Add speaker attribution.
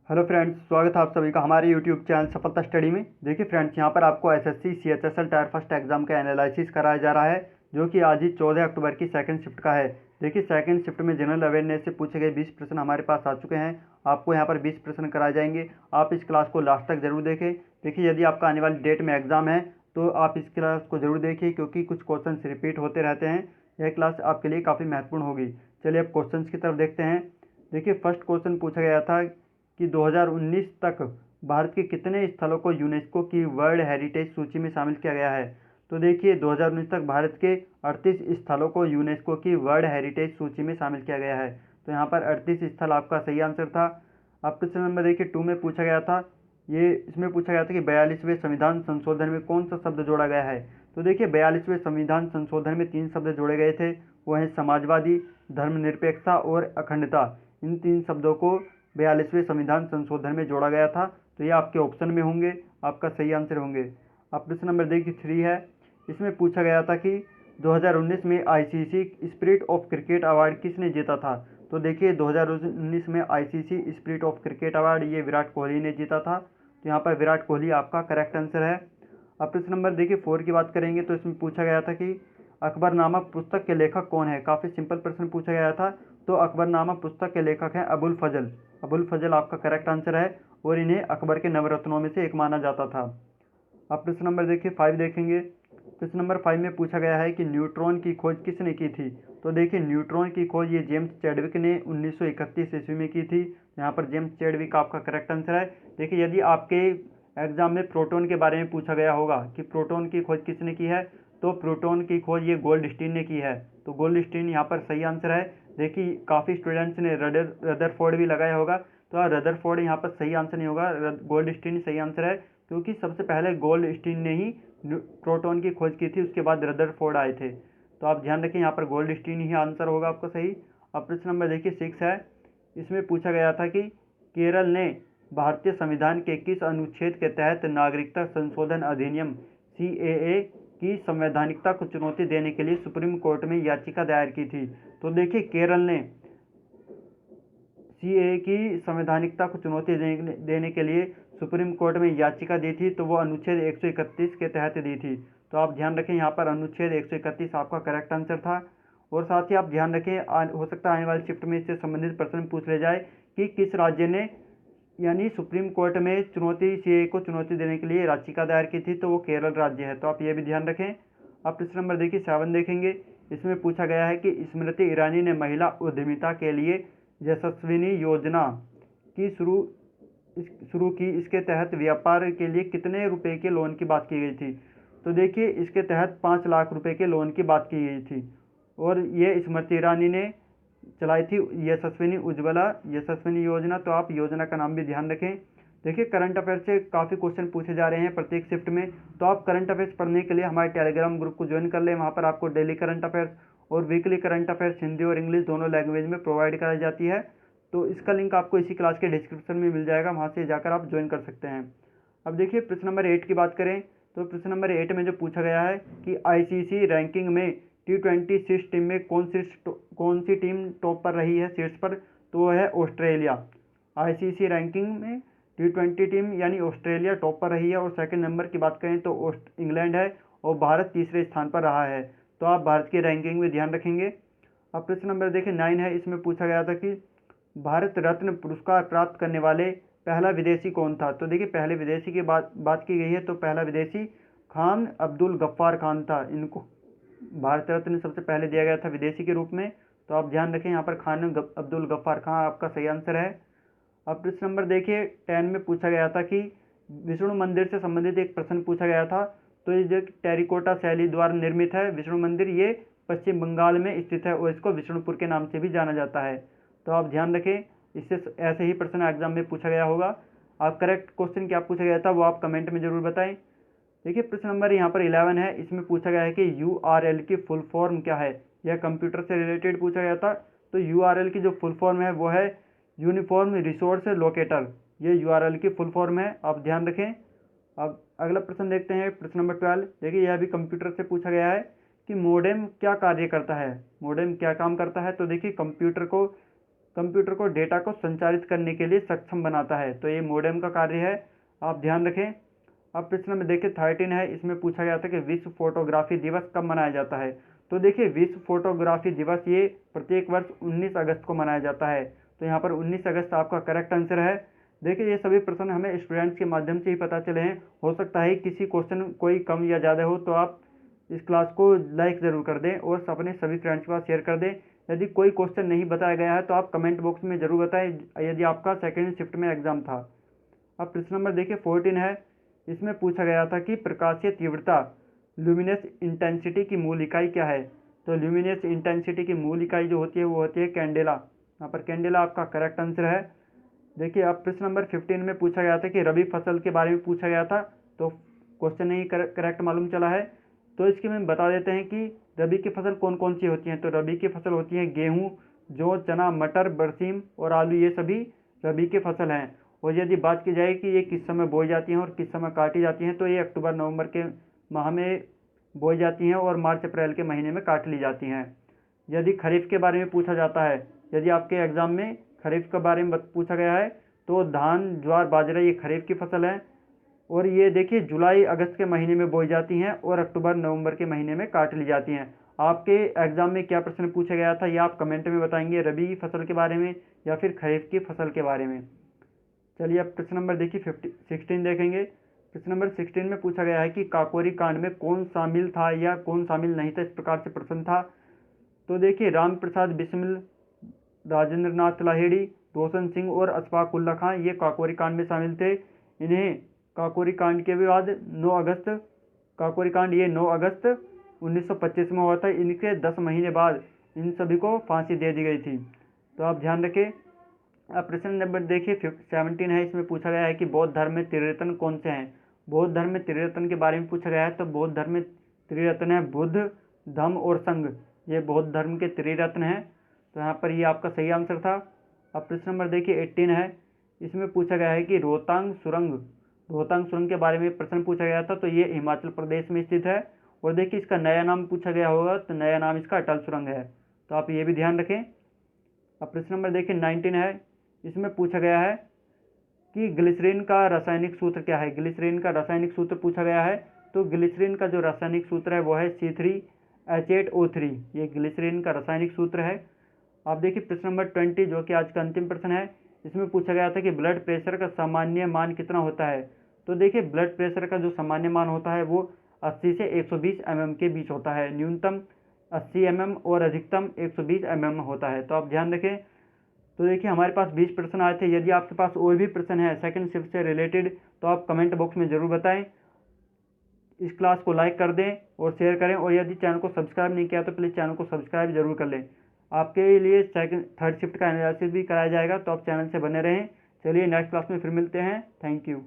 Speaker 1: Hello friends, स्वागत है आप सभी का हमारे यूट्यूब चैनल सफलता स्टडी में। देखिए फ्रेंड्स, यहाँ पर आपको SSC CHSL tyre first exam का एनालिसिस कराया जा रहा है, जो कि आज ही 14 अक्टूबर की सेकंड शिफ्ट का है। देखिए सेकंड शिफ्ट में जनरल अवेयरनेस से पूछे गए 20 प्रश्न हमारे पास आ चुके हैं। आपको यहाँ पर 20 प्रश्न कराए जाएंगे। आप इस क्लास को लास्ट तक जरूर देखें। देखिए यदि आपका आने वाली डेट में एग्जाम है तो आप इस क्लास को जरूर देखिए, क्योंकि कुछ क्वेश्चन रिपीट होते रहते हैं। यह क्लास आपके लिए काफ़ी महत्वपूर्ण होगी। चलिए अब क्वेश्चन की तरफ देखते हैं। देखिए फर्स्ट क्वेश्चन पूछा गया था कि 2019 तक भारत के कितने स्थलों को यूनेस्को की वर्ल्ड हेरिटेज सूची में शामिल किया गया है। तो देखिए 2019 तक भारत के 38 स्थलों को यूनेस्को की वर्ल्ड हेरिटेज सूची में शामिल किया गया है। तो यहाँ पर 38 स्थल आपका सही आंसर था। अब क्वेश्चन नंबर देखिए 2 में पूछा गया था, इसमें पूछा गया था कि 42वें संविधान संशोधन में कौन सा शब्द जोड़ा गया है। तो देखिए 42वें संविधान संशोधन में 3 शब्द जोड़े गए थे। वो हैं समाजवादी, धर्मनिरपेक्षता और अखंडता। इन 3 शब्दों को 42वें संविधान संशोधन में जोड़ा गया था। तो ये आपके ऑप्शन में होंगे, आपका सही आंसर होंगे। अब प्रश्न नंबर देखिए 3 है। इसमें पूछा गया था कि 2019 में ICC spirit of cricket award किसने जीता था। तो देखिए 2019 में ICC spirit of cricket award ये विराट कोहली ने जीता था। तो यहाँ पर विराट कोहली आपका करेक्ट आंसर है। अब प्रश्न नंबर देखिए 4 की बात करेंगे तो इसमें पूछा गया था कि अकबरनामा पुस्तक के लेखक कौन है। काफ़ी सिंपल प्रश्न पूछा गया था। तो अकबरनामा पुस्तक के लेखक हैं अबुल फजल। अबुल फजल आपका करेक्ट आंसर है और इन्हें अकबर के नवरत्नों में से एक माना जाता था। अब प्रश्न नंबर देखिए 5 देखेंगे। प्रश्न नंबर 5 में पूछा गया है कि न्यूट्रॉन की खोज किसने की थी। तो देखिए न्यूट्रॉन की खोज ये जेम्स चैडविक ने 1931 ईस्वी में की थी। यहाँ पर जेम्स चैडविक आपका करेक्ट आंसर है। देखिए यदि आपके एग्जाम में प्रोटॉन के बारे में पूछा गया होगा कि प्रोटॉन की खोज किसने की है, तो प्रोटॉन की खोज ये गोल्डस्टीन ने की है। तो गोल्डस्टीन यहाँ पर सही आंसर है। देखिए काफ़ी स्टूडेंट्स ने रदरफोर्ड भी लगाया होगा, तो रदरफोर्ड यहाँ पर सही आंसर नहीं होगा, गोल्डस्टीन सही आंसर है। क्योंकि सबसे पहले गोल्डस्टीन ने ही प्रोटॉन की खोज की थी, उसके बाद रदरफोर्ड आए थे। तो आप ध्यान रखें, यहाँ पर गोल्डस्टीन ही आंसर होगा आपका सही। अब प्रश्न नंबर देखिए 6 है। इसमें पूछा गया था कि केरल ने भारतीय संविधान के किस अनुच्छेद के तहत नागरिकता संशोधन अधिनियम सीएए की संवैधानिकता को चुनौती देने के लिए सुप्रीम कोर्ट में याचिका दायर की थी। तो देखिए केरल ने सीएए की संवैधानिकता को चुनौती देने के लिए सुप्रीम कोर्ट में याचिका दी थी। तो वो अनुच्छेद 131 के तहत दी थी। तो आप ध्यान रखें, यहाँ पर अनुच्छेद 131 आपका करेक्ट आंसर था। और साथ ही आप ध्यान रखें, हो सकता है आने वाली शिफ्ट में इससे संबंधित प्रश्न पूछ ले जाए कि किस राज्य ने यानी सुप्रीम कोर्ट में सीएए को चुनौती देने के लिए याचिका दायर की थी। तो वो केरल राज्य है। तो आप ये भी ध्यान रखें। अब प्रश्न नंबर देखिए 7 देखेंगे। इसमें पूछा गया है कि स्मृति ईरानी ने महिला उद्यमिता के लिए यशस्विनी योजना की शुरू की। इसके तहत व्यापार के लिए कितने रुपए के लोन की बात की गई थी। तो देखिए इसके तहत 5 लाख रुपए के लोन की बात की गई थी और ये स्मृति ईरानी ने चलाई थी यशस्विनी योजना। तो आप योजना का नाम भी ध्यान रखें। देखिए करंट अफेयर से काफ़ी क्वेश्चन पूछे जा रहे हैं प्रत्येक शिफ्ट में। तो आप करंट अफेयर्स पढ़ने के लिए हमारे टेलीग्राम ग्रुप को ज्वाइन कर लें। वहाँ पर आपको डेली करंट अफेयर्स और वीकली करंट अफेयर्स हिंदी और इंग्लिश दोनों लैंग्वेज में प्रोवाइड कराई जाती है। तो इसका लिंक आपको इसी क्लास के डिस्क्रिप्शन में मिल जाएगा, वहाँ से जाकर आप ज्वाइन कर सकते हैं। अब देखिए प्रश्न नंबर 8 की बात करें तो प्रश्न नंबर 8 में जो पूछा गया है कि आईसीसी रैंकिंग में T20 शीर्ष टीम में कौन सी टीम टॉप पर रही है शीर्ष पर। तो वो है ऑस्ट्रेलिया। आईसीसी रैंकिंग में T20 टीम यानी ऑस्ट्रेलिया टॉप पर रही है। और सेकंड नंबर की बात करें तो इंग्लैंड है और भारत तीसरे स्थान पर रहा है। तो आप भारत की रैंकिंग में ध्यान रखेंगे। अब प्रश्न नंबर देखिए 9 है। इसमें पूछा गया था कि भारत रत्न पुरस्कार प्राप्त करने वाले पहला विदेशी कौन था। तो देखिए पहले विदेशी की बात की गई है। तो पहला विदेशी खान अब्दुल गफ्फार खान था। इनको भारत रत्न सबसे पहले दिया गया था विदेशी के रूप में। तो आप ध्यान रखें, यहाँ पर खान अब्दुल गफ्फार खान आपका सही आंसर है। अब प्रश्न नंबर देखिए 10 में पूछा गया था कि विष्णु मंदिर से संबंधित एक प्रश्न पूछा गया था। तो ये जो टेरिकोटा शैली द्वारा निर्मित है विष्णु मंदिर, ये पश्चिम बंगाल में स्थित है और इसको विष्णुपुर के नाम से भी जाना जाता है। तो आप ध्यान रखें, इससे ऐसे ही प्रश्न एग्जाम में पूछा गया होगा। आप करेक्ट क्वेश्चन क्या पूछा गया था वो आप कमेंट में जरूर बताएं। देखिए प्रश्न नंबर यहाँ पर 11 है। इसमें पूछा गया है कि URL की फुल फॉर्म क्या है। यह कंप्यूटर से रिलेटेड पूछा गया था। तो URL की जो फुल फॉर्म है वो है यूनिफॉर्म रिसोर्स लोकेटर। ये URL की फुल फॉर्म है, आप ध्यान रखें। अब अगला प्रश्न देखते हैं, प्रश्न नंबर 12। देखिए यह भी कंप्यूटर से पूछा गया है कि मोडेम क्या कार्य करता है। मोडेम क्या काम करता है। तो देखिए कंप्यूटर को कंप्यूटर को डेटा को संचारित करने के लिए सक्षम बनाता है। तो ये मॉडेम का कार्य है, आप ध्यान रखें। अब प्रश्न में देखिए 13 है, इसमें पूछा गया था कि विश्व फोटोग्राफी दिवस कब मनाया जाता है। तो देखिए विश्व फोटोग्राफी दिवस ये प्रत्येक वर्ष 19 अगस्त को मनाया जाता है। तो यहाँ पर 19 अगस्त आपका करेक्ट आंसर है। देखिए ये सभी प्रश्न हमें स्टूडेंट्स के माध्यम से ही पता चले हैं। हो सकता है किसी क्वेश्चन कोई कम या ज़्यादा हो, तो आप इस क्लास को लाइक ज़रूर कर दें और अपने सभी फ्रेंड्स के पास शेयर कर दें। यदि कोई क्वेश्चन नहीं बताया गया है तो आप कमेंट बॉक्स में ज़रूर बताएं यदि आपका सेकेंड शिफ्ट में एग्जाम था। अब प्रश्न नंबर देखिए 14 है, इसमें पूछा गया था कि प्रकाशीय तीव्रता ल्यूमिनस इंटेंसिटी की मूल इकाई क्या है। तो ल्यूमिनस इंटेंसिटी की मूल इकाई जो होती है वो होती है कैंडेला। यहाँ पर कैंडेला आपका करेक्ट आंसर है। देखिए अब प्रश्न नंबर 15 में पूछा गया था कि रबी फसल के बारे में पूछा गया था, तो क्वेश्चन नहीं करेक्ट मालूम चला है। तो इसके में बता देते हैं कि रबी की फसल कौन कौन सी होती हैं। तो रबी की फसल होती है गेहूँ, जौ, चना, मटर, बरसीम और आलू, ये सभी रबी की फसल हैं। और यदि बात की जाए कि ये किस समय बोई जाती हैं और किस समय काटी जाती हैं, तो ये अक्टूबर नवंबर के माह में बोई जाती हैं और मार्च अप्रैल के महीने में काट ली जाती हैं। यदि खरीफ के बारे में पूछा जाता है, यदि आपके एग्जाम में खरीफ के बारे में पूछा गया है, तो धान, ज्वार, बाजरा ये खरीफ की फसल है और ये देखिए जुलाई अगस्त के महीने में बोई जाती हैं और अक्टूबर नवंबर के महीने में काट ली जाती हैं। आपके एग्जाम में क्या प्रश्न पूछा गया था, ये आप कमेंट में बताएंगे, रबी की फसल के बारे में या फिर खरीफ की फसल के बारे में। चलिए अब प्रश्न नंबर देखिए 16 देखेंगे। प्रश्न नंबर 16 में पूछा गया है कि काकोरी कांड में कौन शामिल था या कौन शामिल नहीं था, इस प्रकार से प्रश्न था। तो देखिए राम प्रसाद बिस्मिल, राजेंद्र नाथ लाहिड़ी, रोशन सिंह और अशफाक उल्ला खां ये काकोरी कांड में शामिल थे। इन्हें काकोरी कांड के बाद 9 अगस्त काकोरी कांड ये 9 अगस्त 1925 में हुआ था। इनके 10 महीने बाद इन सभी को फांसी दे दी गई थी। तो आप ध्यान रखें। अब प्रश्न नंबर देखिए 17 है, इसमें पूछा गया है कि बौद्ध धर्म में त्रिरत्न कौन से हैं। बौद्ध धर्म में त्रिरत्न के बारे में पूछा गया है। तो बौद्ध धर्म में त्रिरत्न है बुद्ध, धम्म और संघ, ये बौद्ध धर्म के त्रिरत्न हैं। तो यहाँ पर ये आपका सही आंसर था। अब प्रश्न नंबर देखिए 18 है, इसमें पूछा गया है कि रोहतांग सुरंग के बारे में प्रश्न पूछा गया था। तो ये हिमाचल प्रदेश में स्थित है और देखिए इसका नया नाम पूछा गया होगा, तो नया नाम इसका अटल सुरंग है। तो आप ये भी ध्यान रखें। अब प्रश्न नंबर देखिए 19 है, इसमें पूछा गया है कि ग्लिसरीन का रासायनिक सूत्र क्या है। ग्लिसरीन का रासायनिक सूत्र पूछा गया है। तो ग्लिसरीन का जो रासायनिक सूत्र है वो है C3H8O3, ये ग्लिसरीन का रासायनिक सूत्र है। आप देखिए प्रश्न नंबर 20 जो कि आज का अंतिम प्रश्न है, इसमें पूछा गया था कि ब्लड प्रेशर का सामान्य मान कितना होता है। तो देखिए ब्लड प्रेशर का जो सामान्य मान होता है वो 80 से 120 mm के बीच होता है। न्यूनतम 80 mm और अधिकतम 120 mm होता है। तो आप ध्यान रखें। तो देखिए हमारे पास 20 प्रश्न आए थे। यदि आपके पास और भी प्रश्न है सेकंड शिफ्ट से रिलेटेड, तो आप कमेंट बॉक्स में ज़रूर बताएं। इस क्लास को लाइक कर दें और शेयर करें, और यदि चैनल को सब्सक्राइब नहीं किया तो प्लीज़ चैनल को सब्सक्राइब जरूर कर लें। आपके लिए थर्ड शिफ्ट का एनालिसिस भी कराया जाएगा, तो आप चैनल से बने रहें। चलिए नेक्स्ट क्लास में फिर मिलते हैं। Thank you.